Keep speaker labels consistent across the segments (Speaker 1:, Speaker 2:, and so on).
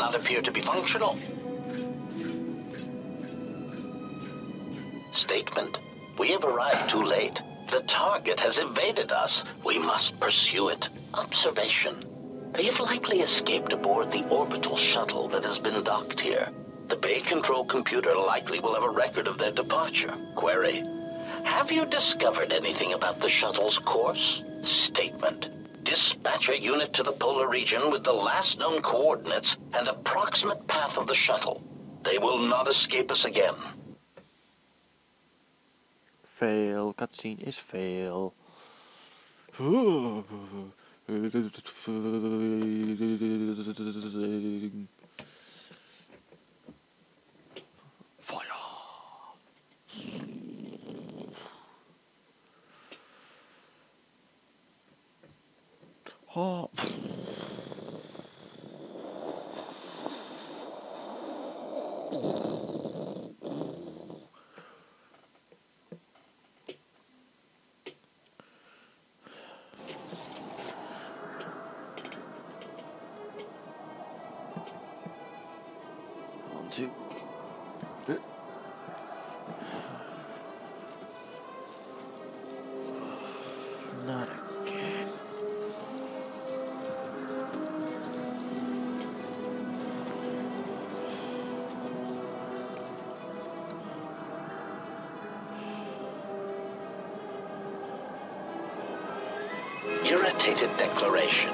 Speaker 1: not appear to be functional. Statement. We have arrived too late. The target has evaded us. We must pursue it. Observation. They have likely escaped aboard the orbital shuttle that has been docked here. The bay control computer likely will have a record of their departure. Query. Have you discovered anything about the shuttle's course? Statement. Dispatch a unit to the polar region with the last known coordinates and approximate path of the shuttle. They will not escape us again.
Speaker 2: Fail. Cutscene is fail. Fire. Oh. Two. Not again.
Speaker 1: Irritated declaration.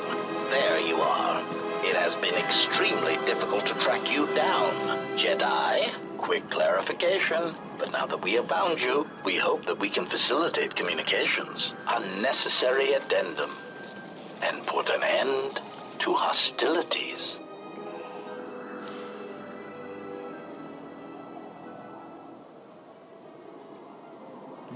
Speaker 1: There you are. It has been extremely difficult to track you down, Jedi. Quick clarification. But now that we have found you, we hope that we can facilitate communications. Unnecessary addendum. And put an end to hostilities.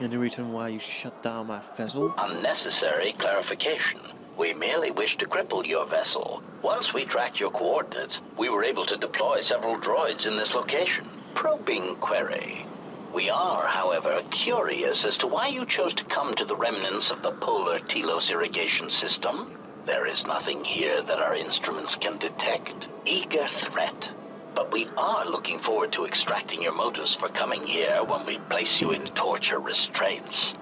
Speaker 2: Any reason why you shut down my vessel?
Speaker 1: Unnecessary clarification. We merely wish to cripple your vessel. Once we tracked your coordinates, we were able to deploy several droids in this location. Probing query. We are, however, curious as to why you chose to come to the remnants of the polar Telos irrigation system. There is nothing here that our instruments can detect. Eager threat. But we are looking forward to extracting your motives for coming here when we place you in torture restraints.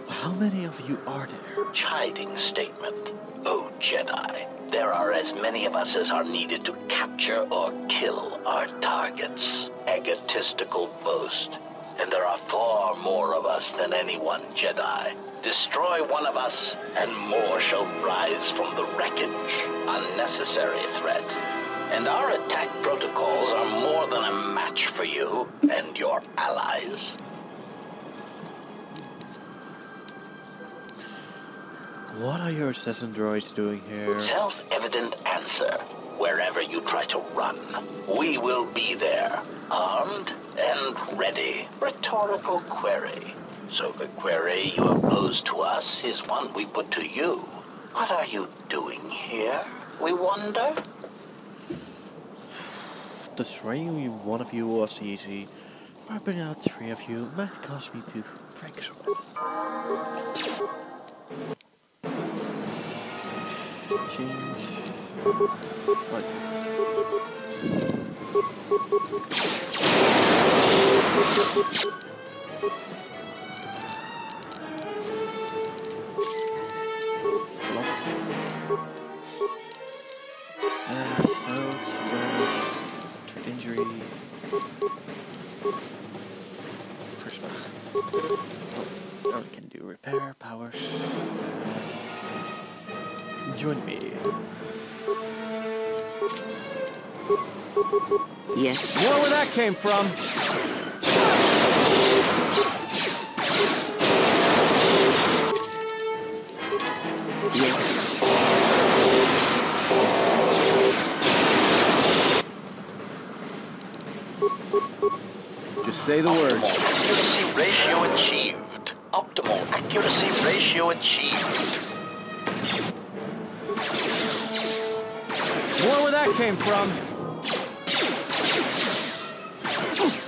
Speaker 2: How many of you are there?
Speaker 1: Chiding statement. Oh, Jedi, there are as many of us as are needed to capture or kill our targets. Egotistical boast. And there are far more of us than any one Jedi. Destroy one of us, and more shall rise from the wreckage. Unnecessary threat. And our attack protocols are more than a match for you and your allies.
Speaker 2: What are your assassin droids doing here?
Speaker 1: Self-evident answer. Wherever you try to run, we will be there, armed and ready. Rhetorical query. So the query you have posed to us is one we put to you. What are you doing here, we wonder?
Speaker 2: Destroying one of you was easy. Wiping out three of you might cause me to break a sweat. Change. Right. Assault, awareness, treat injury. Prisma. Oh, we can do repair, powers. Join me.
Speaker 3: Yes.
Speaker 4: More where that came from.
Speaker 3: Yes.
Speaker 4: Just say the word.
Speaker 1: Accuracy ratio achieved. Optimal accuracy ratio achieved.
Speaker 4: More where that came from.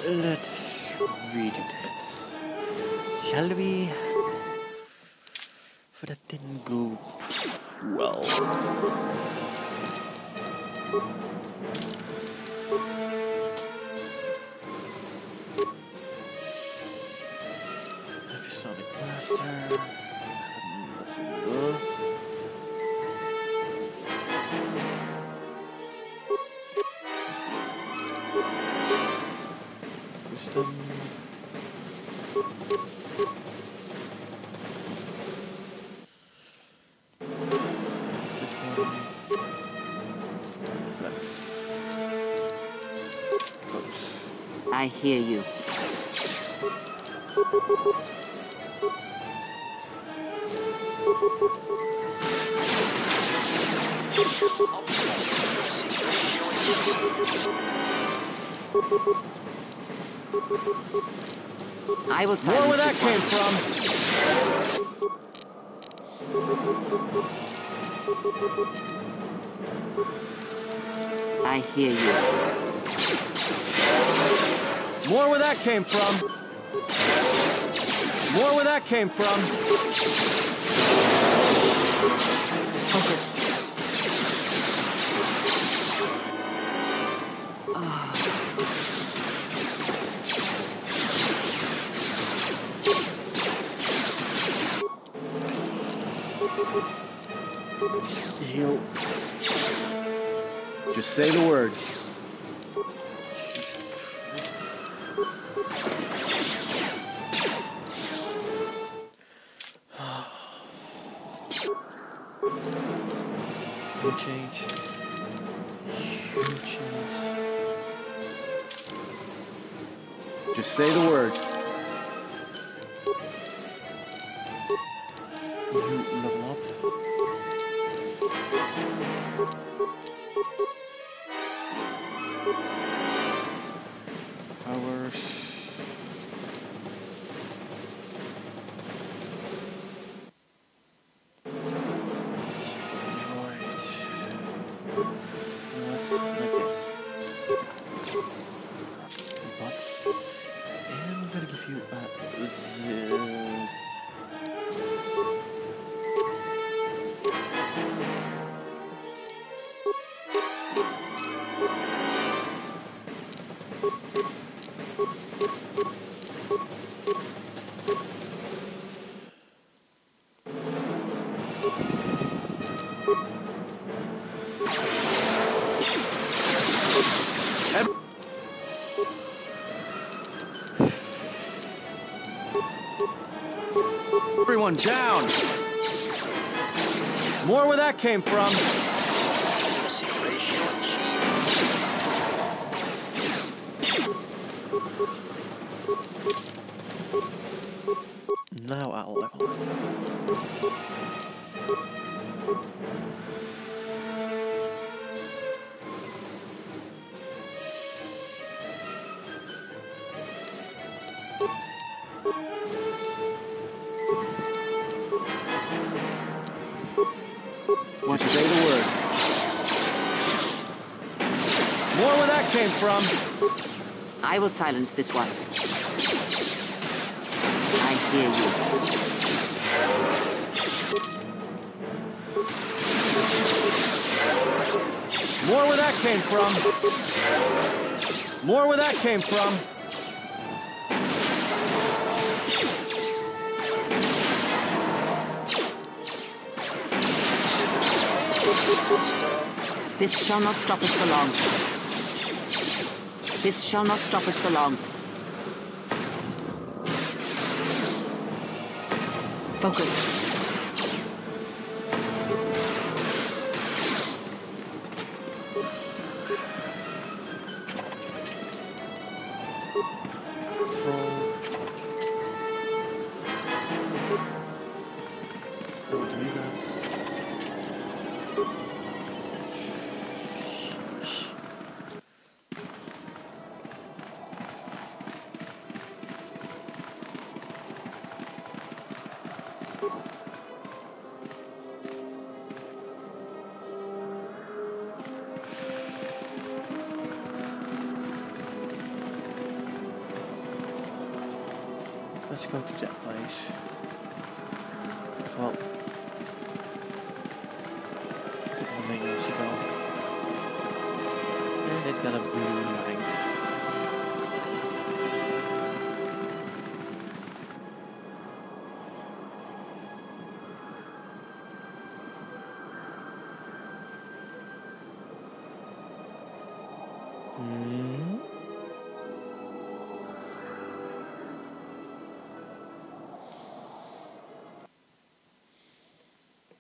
Speaker 2: Let's redo that. Shall we? For that didn't go well. Heavy Sonic Blaster. Nothing more. Wisdom. This one. Flex. Focus.
Speaker 3: I hear you. I will silence
Speaker 4: More where that
Speaker 3: this
Speaker 4: came
Speaker 3: one.
Speaker 4: from.
Speaker 3: I hear you.
Speaker 4: More where that came from. More where that came from.
Speaker 3: Focus.
Speaker 2: Heal.
Speaker 4: Just say the word.
Speaker 2: No change. Huge change.
Speaker 4: Just say the word.
Speaker 2: You level up. Powers.
Speaker 4: Everyone down. More where that came from.
Speaker 2: Now I'll level up.
Speaker 4: Just say the word. More where that came from.
Speaker 3: I will silence this one. I hear you.
Speaker 4: More where that came from. More where that came from.
Speaker 3: This shall not stop us for long. This shall not stop us for long. Focus.
Speaker 2: Let's go to that place. Well, got nothing else to go. is gonna be annoying.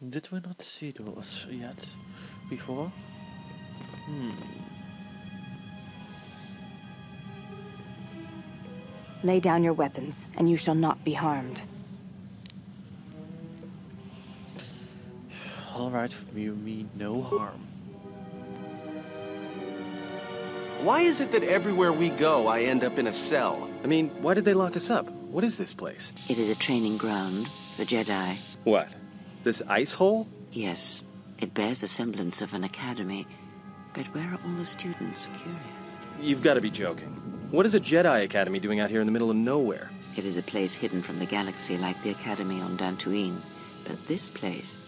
Speaker 2: Did we not see those yet before?
Speaker 5: Lay down your weapons, and you shall not be harmed.
Speaker 2: Alright, you mean no harm.
Speaker 6: Why is it that everywhere we go, I end up in a cell? I mean, why did they lock us up? What is this place?
Speaker 3: It is a training ground for Jedi.
Speaker 6: What? This ice hole?
Speaker 3: Yes, it bears the semblance of an academy. But where are all the students? Curious.
Speaker 6: You've got to be joking. What is a Jedi Academy doing out here in the middle of nowhere?
Speaker 3: It is a place hidden from the galaxy like the academy on Dantooine. But this place...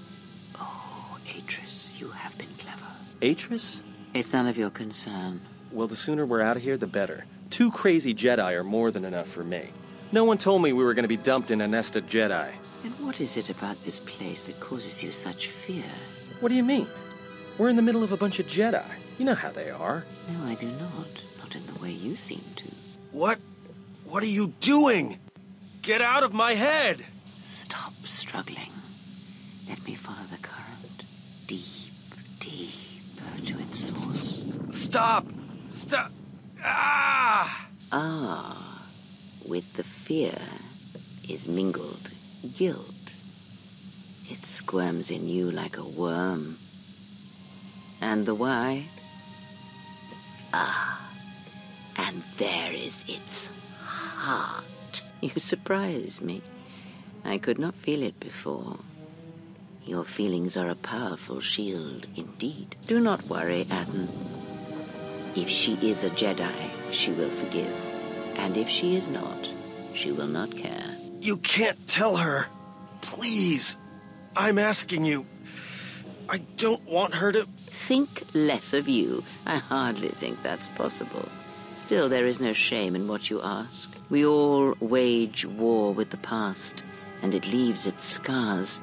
Speaker 3: Oh, Atris, you have been clever.
Speaker 6: Atris?
Speaker 3: It's none of your concern.
Speaker 6: Well, the sooner we're out of here, the better. 2 crazy Jedi are more than enough for me. No one told me we were going to be dumped in a nest of Jedi.
Speaker 3: And what is it about this place that causes you such fear?
Speaker 6: What do you mean? We're in the middle of a bunch of Jedi. You know how they are.
Speaker 3: No, I do not. Not in the way you seem to.
Speaker 6: What? What are you doing? Get out of my head!
Speaker 3: Stop struggling. Let me follow the current. Deep, deeper to its source.
Speaker 6: Stop! Stop! Ah!
Speaker 3: Ah, with the fear is mingled guilt. It squirms in you like a worm. And the why? Ah, and there is its heart. You surprise me. I could not feel it before. Your feelings are a powerful shield indeed. Do not worry, Atten. If she is a Jedi, she will forgive. And if she is not, she will not care.
Speaker 6: You can't tell her. Please. I'm asking you. I don't want her to...
Speaker 3: Think less of you. I hardly think that's possible. Still, there is no shame in what you ask. We all wage war with the past, and it leaves its scars.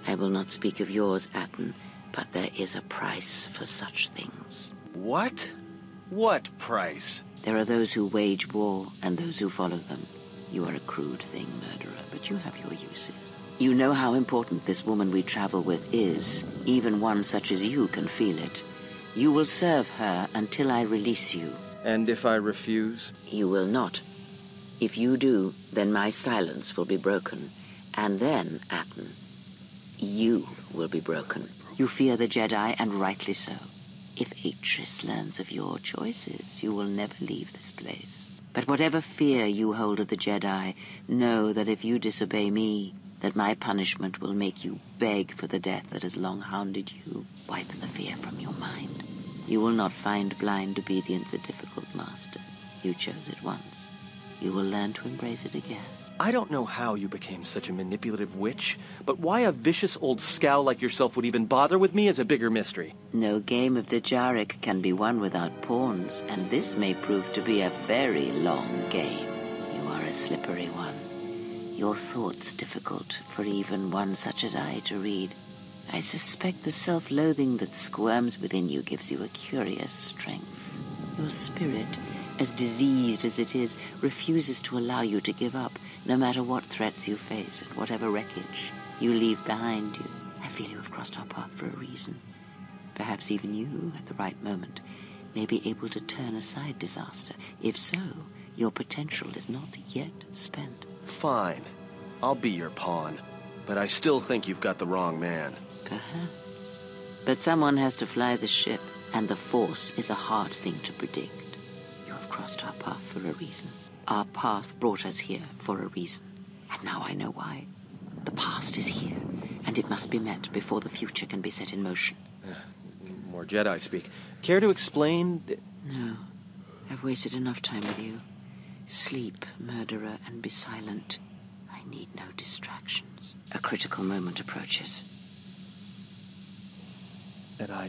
Speaker 3: I will not speak of yours, Atten, but there is a price for such things.
Speaker 6: What? What price?
Speaker 3: There are those who wage war and those who follow them. You are a crude thing, murderer, but you have your uses. You know how important this woman we travel with is. Even one such as you can feel it. You will serve her until I release you.
Speaker 6: And if I refuse?
Speaker 3: You will not. If you do, then my silence will be broken. And then, Atten, you will be broken. You fear the Jedi, and rightly so. If Atris learns of your choices, you will never leave this place. But whatever fear you hold of the Jedi, know that if you disobey me, that my punishment will make you beg for the death that has long hounded you. Wipe the fear from your mind. You will not find blind obedience a difficult master. You chose it once. You will learn to embrace it again.
Speaker 6: I don't know how you became such a manipulative witch, but why a vicious old scowl like yourself would even bother with me is a bigger mystery.
Speaker 3: No game of Dejaric can be won without pawns, and this may prove to be a very long game. You are a slippery one. Your thoughts difficult for even one such as I to read. I suspect the self-loathing that squirms within you gives you a curious strength. Your spirit, as diseased as it is, refuses to allow you to give up, no matter what threats you face and whatever wreckage you leave behind you. I feel you have crossed our path for a reason. Perhaps even you, at the right moment, may be able to turn aside disaster. If so, your potential is not yet spent.
Speaker 6: Fine. I'll be your pawn. But I still think you've got the wrong man.
Speaker 3: Perhaps. But someone has to fly the ship, and the Force is a hard thing to predict. You have crossed our path for a reason. Our path brought us here for a reason. And now I know why. The past is here, and it must be met before the future can be set in motion.
Speaker 6: More Jedi speak. Care to explain?
Speaker 3: No. I've wasted enough time with you. Sleep, murderer, and be silent. I need no distractions. A critical moment approaches.
Speaker 2: And I